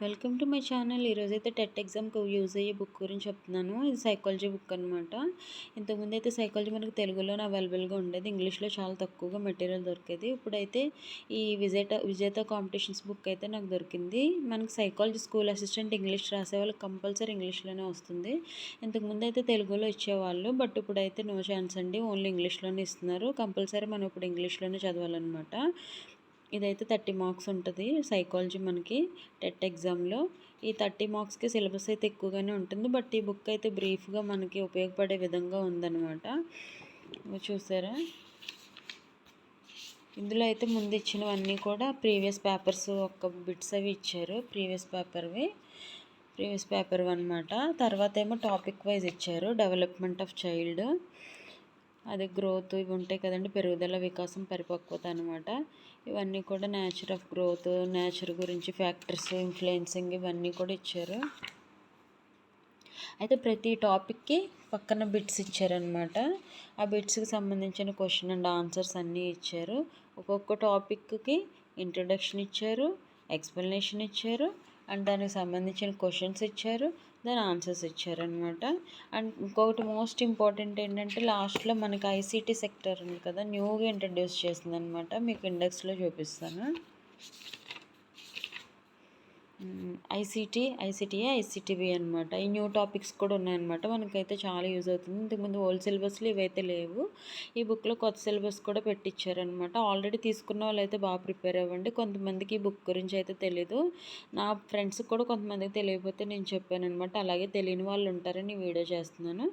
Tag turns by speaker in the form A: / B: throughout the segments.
A: Welcome to my channel. ఈరోజైతే TET ఎగ్జామ్కి use అయ్యే బుక్ గురించి చెప్తున్నాను. ఇది సైకాలజీ బుక్ అనమాట. ఇంతకుముందు అయితే సైకాలజీ మనకు తెలుగులోనే అవైలబుల్గా ఉండేది, ఇంగ్లీష్లో చాలా తక్కువగా మెటీరియల్ దొరికేది. ఇప్పుడైతే ఈ విజేత కాంపిటీషన్స్ బుక్ అయితే నాకు దొరికింది. మనకు సైకాలజీ స్కూల్ అసిస్టెంట్ ఇంగ్లీష్ రాసే వాళ్ళకి కంపల్సరీ ఇంగ్లీష్లోనే వస్తుంది. ఇంతకుముందు అయితే తెలుగులో ఇచ్చేవాళ్ళు, బట్ ఇప్పుడైతే నో ఛాన్స్ అండి, ఓన్లీ ఇంగ్లీష్లోనే ఇస్తున్నారు. కంపల్సరీ మనం ఇప్పుడు ఇంగ్లీష్లోనే చదవాలన్నమాట. ఇదైతే 30 మార్క్స్ ఉంటుంది సైకాలజీ మనకి టెట్ ఎగ్జామ్లో. ఈ 30 మార్క్స్కి సిలబస్ అయితే ఎక్కువగానే ఉంటుంది, బట్ ఈ బుక్ అయితే బ్రీఫ్గా మనకి ఉపయోగపడే విధంగా ఉందన్నమాట. చూసారా, ఇందులో అయితే ముందు ఇచ్చినవన్నీ కూడా ప్రీవియస్ పేపర్స్ ఒక బిట్స్ అవి ఇచ్చారు, ప్రీవియస్ పేపర్ అనమాట. తర్వాత ఏమో టాపిక్ వైజ్ ఇచ్చారు, డెవలప్మెంట్ ఆఫ్ చైల్డ్, అది గ్రోత్, ఇవి ఉంటాయి కదండి, పెరుగుదల, వికాసం, పరిపక్వత అనమాట. ఇవన్నీ కూడా నేచర్ ఆఫ్ గ్రోత్, నేచర్ గురించి ఫ్యాక్టర్స్, ఇన్ఫ్లుయెన్సింగ్, ఇవన్నీ కూడా ఇచ్చారు. అయితే ప్రతి టాపిక్కి పక్కన బిట్స్ ఇచ్చారనమాట. ఆ బిట్స్కి సంబంధించిన క్వశ్చన్ అండ్ ఆన్సర్స్ అన్నీ ఇచ్చారు. ఒక్కొక్క టాపిక్కి ఇంట్రడక్షన్ ఇచ్చారు, ఎక్స్ప్లెనేషన్ ఇచ్చారు, అండ్ దానికి సంబంధించిన క్వశ్చన్స్ ఇచ్చారు, దాని ఆన్సర్స్ ఇచ్చారనమాట. అండ్ ఇంకొకటి మోస్ట్ ఇంపార్టెంట్ ఏంటంటే లాస్ట్లో మనకి ఐసీటీ సెక్టర్ ఉంది కదా, న్యూగా ఇంట్రడ్యూస్ చేసిందనమాట. మీకు ఇండెక్స్లో చూపిస్తాను. ఐసీటీబీ అనమాట. ఈ న్యూ టాపిక్స్ కూడా ఉన్నాయన్నమాట. మనకైతే చాలా యూజ్ అవుతుంది. ఇంతకుముందు ఓల్డ్ సిలబస్లో ఇవైతే లేవు. ఈ బుక్లో కొత్త సిలబస్ కూడా పెట్టించారనమాట. ఆల్రెడీ తీసుకున్న వాళ్ళు అయితే బాగా ప్రిపేర్ అవ్వండి. కొంతమందికి ఈ బుక్ గురించి అయితే తెలీదు. నా ఫ్రెండ్స్కి కూడా కొంతమందికి తెలియకపోతే నేను చెప్పాను అనమాట. అలాగే తెలియని వాళ్ళు ఉంటారని వీడియో చేస్తున్నాను.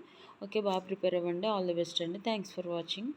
A: ఓకే, బాగా ప్రిపేర్ అవ్వండి. ఆల్ ది బెస్ట్ అండి. Thanks for watching.